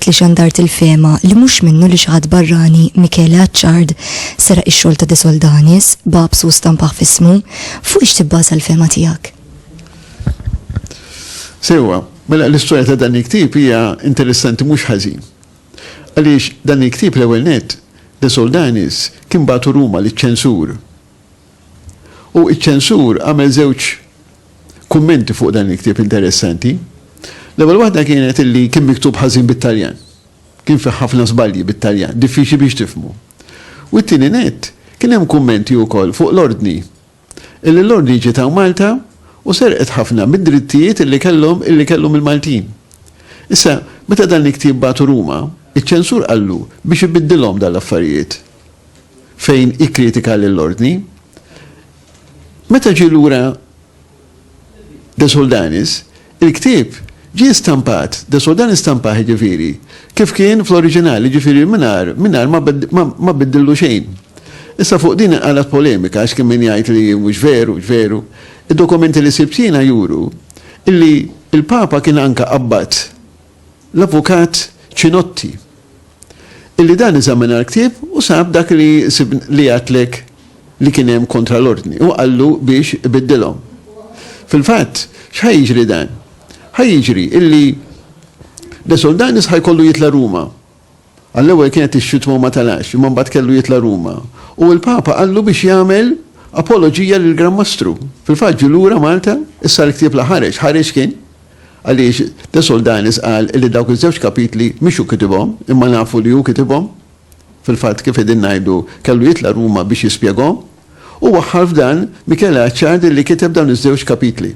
li xandart il-fema li mhux minnu li xaħat barrani Michele Acciard seraq ix-xogħol ta' De Soldanis babsu stampaħ fismu, fuq ix tibbaża l-fema tiegħek? Sewa, mela l-istorja ta' dan il-ktib hija interessanti mhux ħażin. Għaliex dan il-ktib l-ewwel nett De Soldanis kien bagħtu Ruma liċ-ċensur. U iċ-ċensur għamel żewġ kummenti fuq dan il-ktib interessanti. L-ewwel waħda kienet illi kien miktub ħażin bit-Taljan. Kien fi ħafna żbalji bit-Taljan, diffiċli biex tifhmu. U t-tieni nett kien hemm kummenti wkoll fuq l-ordni. Illi l-ordni ġiet Malta u serqet ħafna mid-drittijiet illi kellhom il-Maltin. Issa, meta dan il-ktib bagħtu Ruma, iċ-ċensur qallu biex ibiddilhom dal-affarijiet fejn ikkritika lill-ordni. Meta ġie lura De Soldanis, il-ktib ġie stampat, De Soldanis stampaħ ġifieri, kif kien fl-oriġinali ġifieri mingħajr ma biddillu xejn. Issa fuq din qalet polemika għax kien min jgħid li mhux veru. Id-dokumenti li sibtina juru illi il-Papa kien anke qabad l-avukat Cinotti illi dan eżamina l-ktib u sab dak li għatlek li kien hemm kontra l-ordni u qallu biex ibiddilhom. Fil-fatt, x'ħajjiġri dan? Ħajjiġri illi De Soldanis ħajkollu jitla Ruma. Għall-ewwel kienet ix-xitwa ma talax, imma mbagħad kellu jitla Ruma. U l-Papa qallu biex jagħmel apoloġija lill Gran Mastru. Fil-fatt ġu lura Malta, issa l-ktieb la ħareġ kien għaliex De Soldanis qal illi dawk iż-żewġ kapitli mhix hu kitibhom, imma nafu li hu kitibhom. Fil-fatt kif qegħdin ngħidu kellu jitla Ruma biex jispjegahom u waħħal f'dan Michele Acciard li kiteb dawn iż-żewġ kapitli.